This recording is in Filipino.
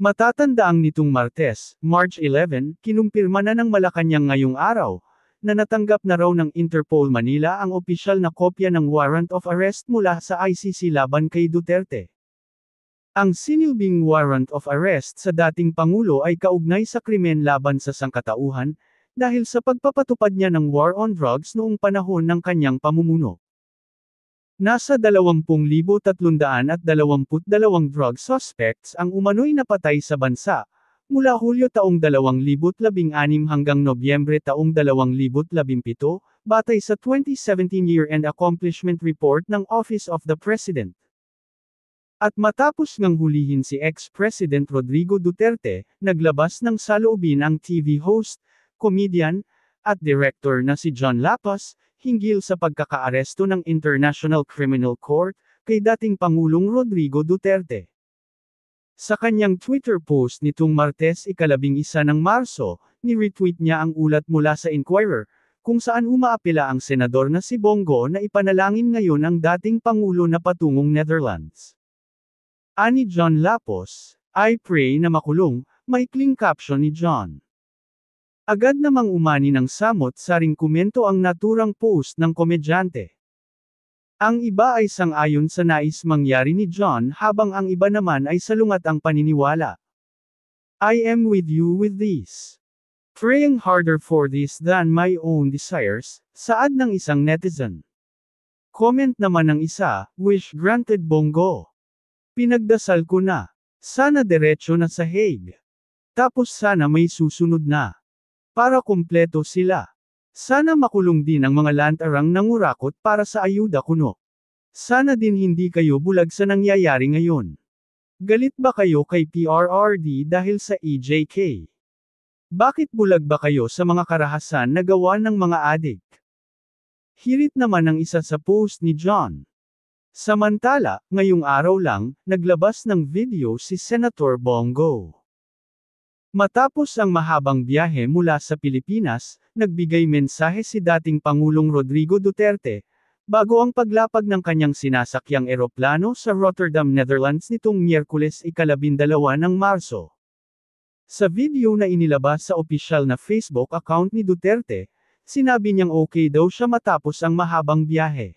Matatandaang nitong Martes, March 11, kinumpirma na ng Malacanang ngayong araw, na natanggap na raw ng Interpol Manila ang opisyal na kopya ng warrant of arrest mula sa ICC laban kay Duterte. Ang sinilbing warrant of arrest sa dating Pangulo ay kaugnay sa krimen laban sa sangkatauhan, dahil sa pagpapatupad niya ng war on drugs noong panahon ng kanyang pamumuno. Nasa 20,322 drug suspects ang umano'y napatay sa bansa, mula Hulyo taong 2016 hanggang Nobyembre taong 2017, batay sa 2017 Year-End Accomplishment Report ng Office of the President. At matapos ngang hulihin si ex-President Rodrigo Duterte, naglabas ng saloobin ang TV host, comedian, at director na si John Lapus, hinggil sa pagkakaaresto ng International Criminal Court, kay dating Pangulong Rodrigo Duterte. Sa kanyang Twitter post nitong Martes 11 ng Marso, ni-retweet niya ang ulat mula sa Inquirer, kung saan umaapela ang senador na si Bongo na ipanalangin ngayon ang dating Pangulo na patungong Netherlands. Ani John Lapus, "I pray na makulong," maikling caption ni John. Agad namang umani ng samot-saring komento ang naturang post ng komedyante. Ang iba ay sang-ayon sa nais mangyari ni John habang ang iba naman ay salungat ang paniniwala. "I am with you with this. Praying harder for this than my own desires," saad ng isang netizen. Comment naman ng isa, "Wish granted Bongo. Pinagdasal ko na. Sana diretso na sa Hague. Tapos sana may susunod na. Para kumpleto sila. Sana makulong din ang mga lantarang nangurakot para sa ayuda kuno. Sana din hindi kayo bulag sa nangyayari ngayon. Galit ba kayo kay PRRD dahil sa EJK? Bakit bulag ba kayo sa mga karahasan na gawa ng mga adik?" Hirit naman ang isa sa post ni John. Samantala, ngayong araw lang, naglabas ng video si Senator Bongo. Matapos ang mahabang biyahe mula sa Pilipinas, nagbigay mensahe si dating Pangulong Rodrigo Duterte, bago ang paglapag ng kanyang sinasakyang eroplano sa Rotterdam, Netherlands nitong Miyerkules 12 ng Marso. Sa video na inilabas sa opisyal na Facebook account ni Duterte, sinabi niyang okay daw siya matapos ang mahabang biyahe.